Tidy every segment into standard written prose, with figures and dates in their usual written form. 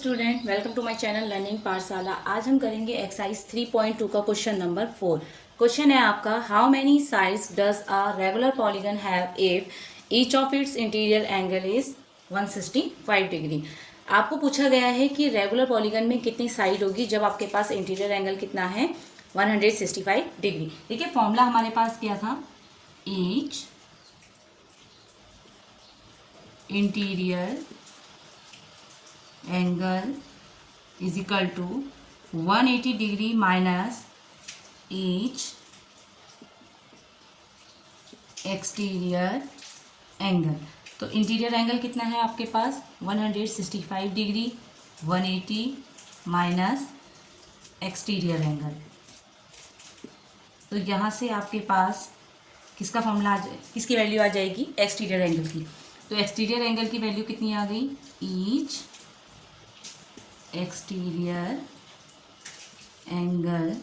Student, welcome to my channel learning Pathshala. आज हम करेंगे एक्सरसाइज 3.2 का क्वेश्चन नंबर 4। क्वेश्चन है आपका, how many sides does a regular polygon have if each of its interior angle is 165 degree. आपको पूछा गया है कि रेगुलर पॉलीगन में कितनी साइड होगी जब आपके पास इंटीरियर एंगल कितना है 165 डिग्री। देखिए फॉर्मूला हमारे पास क्या था, each interior angle is equal to 180 degree minus each exterior angle. तो इंटीरियर एंगल कितना है आपके पास 165 डिग्री, 180 माइनस एक्सटीरियर एंगल। तो यहाँ से आपके पास किसका फॉर्मूला किसकी वैल्यू आ जाएगी, एक्सटीरियर एंगल की। तो एक्सटीरियर एंगल की वैल्यू कितनी आ गई, each exterior angle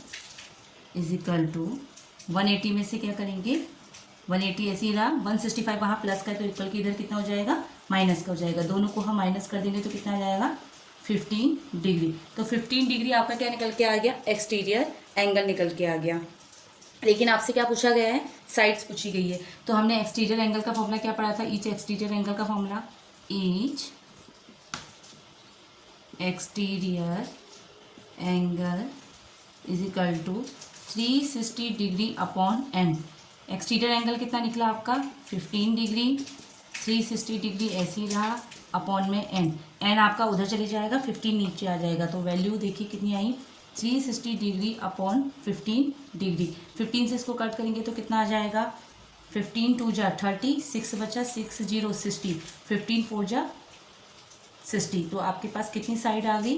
is equal to 180 में से क्या करेंगे, 180 ऐसे ही रहा, 165 वहाँ प्लस का है तो इक्वल की इधर कितना हो जाएगा, माइनस का हो जाएगा। दोनों को हम माइनस कर देंगे तो कितना आ जाएगा 15 डिग्री। तो 15 डिग्री आपका क्या निकल के आ गया, एक्सटीरियर एंगल निकल के आ गया। लेकिन आपसे क्या पूछा गया है, साइड्स पूछी गई है। तो हमने एक्सटीरियर एंगल का फॉर्मूला क्या पढ़ा था, ईच एक्सटीरियर एंगल का formula, each exterior angle is equal to 360 degree upon n. Exterior angle कितना निकला आपका 15 डिग्री, 360 डिग्री ऐसे ही रहा, अपॉन में एन। एन आपका उधर चले जाएगा, 15 नीचे आ जाएगा। तो वैल्यू देखिए कितनी आई, 360 डिग्री अपॉन 15 डिग्री। 15 से इसको कट करेंगे तो कितना आ जाएगा, 15 2 जा 30, 6 बचा 6 0 60, 15 4 जा 60। तो आपके पास कितनी साइड आ गई,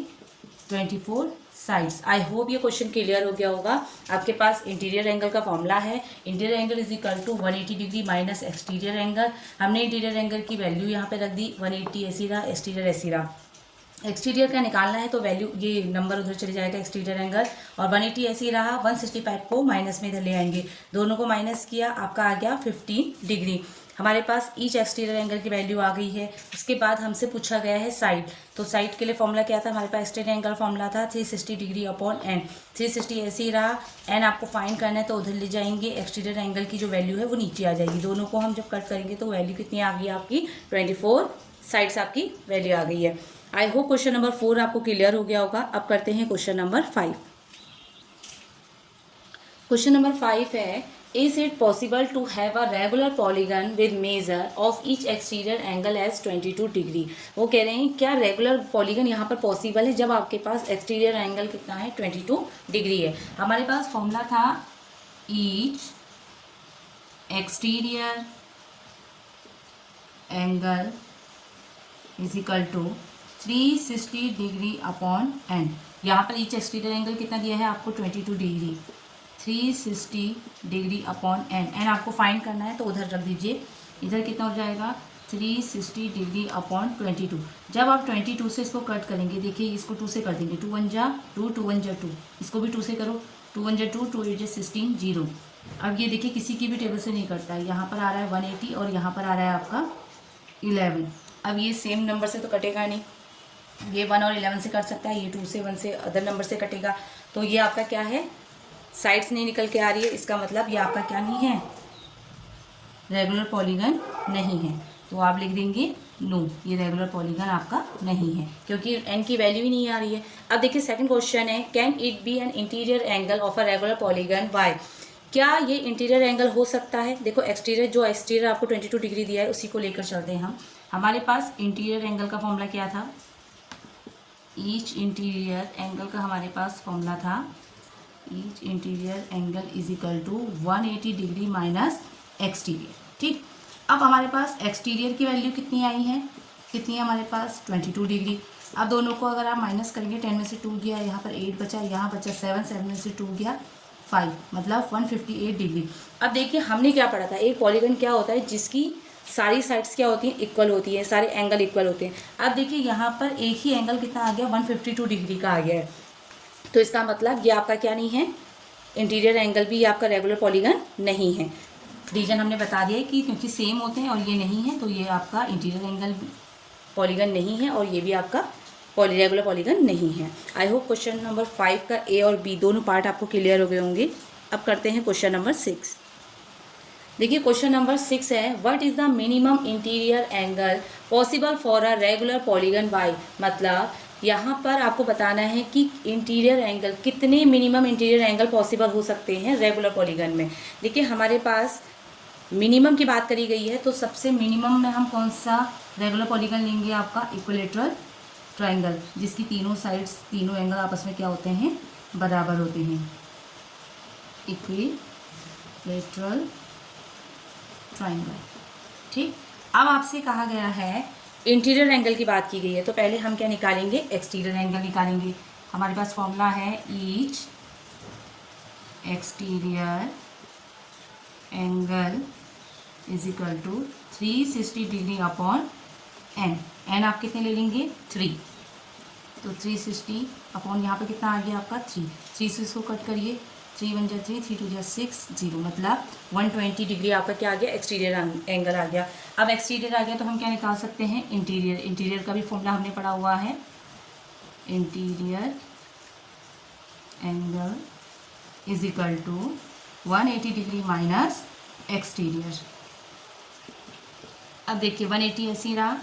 24 साइड्स। आई होप ये क्वेश्चन क्लियर हो गया होगा। आपके पास इंटीरियर एंगल का फॉर्मूला है, interior angle is equal to 180 degree minus exterior angle. हमने इंटीरियर एंगल की वैल्यू यहाँ पे रख दी, 180 ऐसी रहा, एक्सटीरियर ऐसी रहा। एक्सटीरियर का निकालना है तो वैल्यू ये नंबर उधर चले जाएगा, एक्सटीरियर एंगल, और 180 ऐसे ही रहा, 165 को माइनस में इधर ले आएंगे, दोनों को माइनस किया, आपका आ गया 15 डिग्री। हमारे पास ईच एक्सटीरियर एंगल की वैल्यू आ गई है। उसके बाद हमसे पूछा गया है साइड। तो साइड के लिए फॉर्मूला क्या था, हमारे पास एक्सटीरियर एंगल फॉर्मूला था 360 डिग्री अपॉन एन। 360 ऐसे ही रहा, एन आपको फाइंड करना है तो उधर ले जाएंगे, एक्सटीरियर एंगल की जो वैल्यू है वो नीचे आ जाएगी। दोनों को हम जब कट करेंगे तो वैल्यू कितनी आ गई आपकी, 24 साइड्स आपकी वैल्यू आ गई है। आई होप क्वेश्चन नंबर 4 आपको क्लियर हो गया होगा। अब करते हैं क्वेश्चन नंबर 5। क्वेश्चन नंबर 5 है, is it possible to have a regular polygon with measure of each exterior angle as 22 degree. वो कह रहे हैं क्या रेगुलर पॉलीगन यहाँ पर पॉसिबल है जब आपके पास एक्सटीरियर एंगल कितना है 22 डिग्री है। हमारे पास फॉर्मूला था each exterior angle is equal to 360 degree upon n. यहाँ पर ईच एक्सटीरियर एंगल कितना दिया है आपको 22 degree, 360 degree upon n. N आपको फाइंड करना है तो उधर रख दीजिए, इधर कितना हो जाएगा 360 डिग्री अपॉन 22। जब आप 22 से इसको कट करेंगे, देखिए इसको 2 से कर देंगे, 2 1 जा 2, 2 1 जा 2, इसको भी 2 से करो, 2 1 जा 2, 2 8 जा 16 0। अब ये देखिए किसी की भी टेबल से नहीं करता है, यहाँ पर आ रहा है 180 और यहाँ पर आ रहा है आपका 11। अब ये सेम नंबर से तो कटेगा नहीं, ये 1 और 11 से कट सकता है, ये 2 से 1 से अदर नंबर से कटेगा। तो ये आपका क्या है, साइड्स नहीं निकल के आ रही है, इसका मतलब ये आपका क्या नहीं है, रेगुलर पॉलीगन नहीं है। तो आप लिख देंगे नो, ये रेगुलर पॉलीगन आपका नहीं है क्योंकि एन की वैल्यू ही नहीं आ रही है। अब देखिए सेकंड क्वेश्चन है, can it be an interior angle of a regular polygon why. क्या ये इंटीरियर एंगल हो सकता है। देखो एक्सटीरियर आपको 22 डिग्री दिया है, उसी को लेकर चलते हैं हम। हमारे पास इंटीरियर एंगल का फॉर्मूला क्या था, ईच इंटीरियर एंगल का हमारे पास फॉर्मूला था, each interior angle is equal to 180 degree minus exterior. ठीक, अब हमारे पास एक्सटीरियर की वैल्यू कितनी आई है, कितनी है हमारे पास 22 डिग्री। अब दोनों को अगर आप माइनस करेंगे, 10 में से 2 गया, यहाँ पर 8 बचा, यहाँ बचा 7, 7 में से 2 गया 5, मतलब 158 डिग्री। अब देखिए हमने क्या पढ़ा था, एक पॉलीगन क्या होता है जिसकी सारी साइड्स क्या होती हैं, इक्वल होती हैं, सारे एंगल इक्वल होते हैं। अब देखिए यहाँ पर एक ही एंगल कितना आ गया, 152 डिग्री का आ गया है। तो इसका मतलब ये आपका क्या नहीं है, इंटीरियर एंगल भी आपका रेगुलर पॉलीगन नहीं है। रीजन हमने बता दिया है कि क्योंकि सेम होते हैं और ये नहीं है, तो ये आपका इंटीरियर एंगल पॉलीगन नहीं है और ये भी आपका रेगुलर पॉलीगन नहीं है। आई होप क्वेश्चन नंबर 5 का ए और बी दोनों पार्ट आपको क्लियर हो गए होंगे। अब करते हैं क्वेश्चन नंबर 6। देखिए क्वेश्चन नंबर 6 है, what is the minimum interior angle possible for a regular polygon why. मतलब यहाँ पर आपको बताना है कि इंटीरियर एंगल, कितने मिनिमम इंटीरियर एंगल पॉसिबल हो सकते हैं रेगुलर पॉलीगन में। देखिए हमारे पास मिनिमम की बात करी गई है, तो सबसे मिनिमम में हम कौन सा रेगुलर पॉलीगन लेंगे, आपका इक्विलेटरल ट्राइंगल, जिसकी तीनों साइड्स, तीनों एंगल आपस में क्या होते हैं, बराबर होते हैं। इक्विलेटरल ट्राइंगल, ठीक। अब आपसे कहा गया है इंटीरियर एंगल की बात की गई है, तो पहले हम क्या निकालेंगे, एक्सटीरियर एंगल निकालेंगे। हमारे पास फॉर्मूला है each exterior angle is equal to 360 degree upon n. N आप कितने ले लेंगे, 3, तो 360 अपॉन यहाँ पे कितना आ गया आपका 3 से इसको कट करिए, 3 1 जा 3, 3 2 जा 6, 0, मतलब 120 डिग्री आपका क्या आ गया, एक्सटीरियर एंगल आ गया। अब एक्सटीरियर आ गया तो हम क्या निकाल सकते हैं, इंटीरियर। इंटीरियर का भी फॉर्मूला हमने पढ़ा हुआ है, interior angle is equal to 180 degree minus exterior. अब देखिए 180 ऐसी रहा,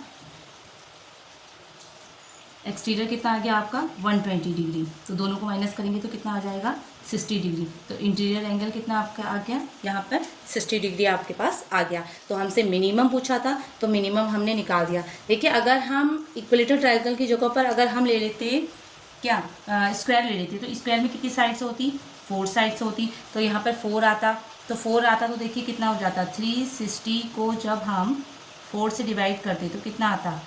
एक्सटीरियर कितना आ गया आपका 120 डिग्री, तो दोनों को माइनस करेंगे तो कितना आ जाएगा 60 डिग्री। तो इंटीरियर एंगल कितना आपका आ गया, यहाँ पर 60 डिग्री आपके पास आ गया। तो हमसे मिनिमम पूछा था, तो मिनिमम हमने निकाल दिया। देखिए अगर हम इक्विलेटरल ट्रायंगल की जगह पर अगर हम ले लेते क्या, स्क्वायर ले लेते, तो स्क्वायर में कितनी साइड्स होती, 4 साइड्स होती, तो यहाँ पर 4 आता, तो 4 आता तो देखिए कितना हो जाता, 360 को जब हम 4 से डिवाइड करते तो कितना आता,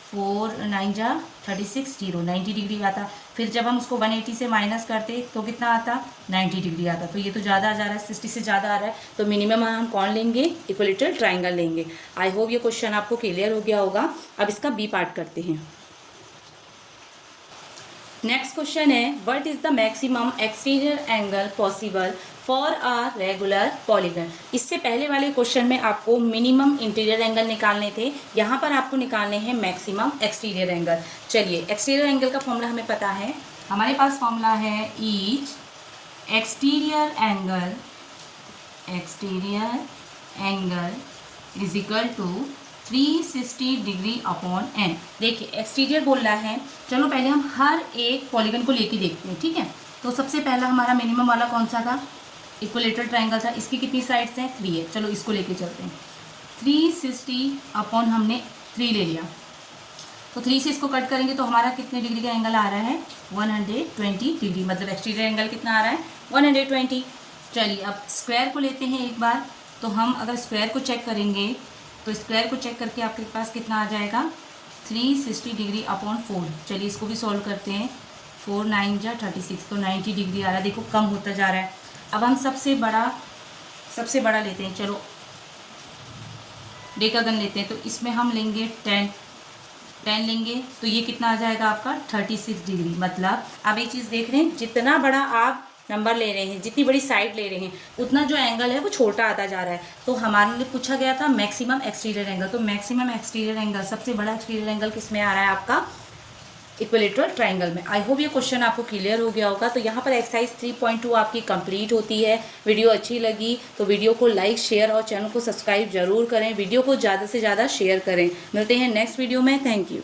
4 9 जा 36, 0, 90 डिग्री आता। फिर जब हम उसको 180 से माइनस करते तो कितना आता, 90 डिग्री आता। तो ये तो ज़्यादा जा रहा है, 60 से ज़्यादा आ रहा है, तो मिनिमम हम कौन लेंगे, इक्विलेटरल ट्राइंगल लेंगे। आई होप ये क्वेश्चन आपको क्लियर हो गया होगा। अब इसका बी पार्ट करते हैं। नेक्स्ट क्वेश्चन है, what is the maximum exterior angle possible for a regular polygon. इससे पहले वाले क्वेश्चन में आपको मिनिमम इंटीरियर एंगल निकालने थे, यहाँ पर आपको निकालने हैं मैक्सिमम एक्सटीरियर एंगल। चलिए एक्सटीरियर एंगल का फॉर्मूला हमें पता है, हमारे पास फॉर्मूला है each exterior angle is equal to 360 degree upon n. देखिए एक्सटीरियर बोल रहा है, चलो पहले हम हर एक पॉलीगन को लेके देखते हैं, ठीक है। तो सबसे पहला हमारा मिनिमम वाला कौन सा था, इक्विलेटरल ट्रायंगल था। इसकी कितनी साइड्स हैं, 3 है। चलो इसको लेके चलते हैं, 360 अपॉन हमने 3 ले लिया, तो 3 से इसको कट करेंगे तो हमारा कितने डिग्री का एंगल आ रहा है, 120 डिग्री, मतलब एक्सटीरियर एंगल कितना आ रहा है, 120। चलिए अब स्क्वायर को लेते हैं एक बार, तो हम अगर स्क्वायर को चेक करेंगे तो स्क्वायर को चेक करके आपके पास कितना आ जाएगा, 360 डिग्री अपॉन 4। चलिए इसको भी सॉल्व करते हैं, 4 9 जा 36, तो 90 डिग्री आ रहा है। देखो कम होता जा रहा है। अब हम सबसे बड़ा लेते हैं, चलो डेकागन लेते हैं, तो इसमें हम लेंगे 10 लेंगे, तो ये कितना आ जाएगा आपका 36 डिग्री। मतलब आप एक चीज़ देख रहे हैं, जितना बड़ा आप नंबर ले रहे हैं, जितनी बड़ी साइड ले रहे हैं, उतना जो एंगल है वो छोटा आता जा रहा है। तो हमारे लिए पूछा गया था मैक्सिमम एक्सटीरियर एंगल, तो मैक्सिमम एक्सटीरियर एंगल, सबसे बड़ा एक्सटीरियर एंगल किस में आ रहा है आपका, इक्विलेटरल ट्रायंगल में। आई होप ये क्वेश्चन आपको क्लियर हो गया होगा। तो यहाँ पर एक्सरसाइज 3.2 आपकी कंप्लीट होती है। वीडियो अच्छी लगी तो वीडियो को लाइक, शेयर और चैनल को सब्सक्राइब जरूर करें। वीडियो को ज़्यादा से ज़्यादा शेयर करें। मिलते हैं नेक्स्ट वीडियो में। Thank you.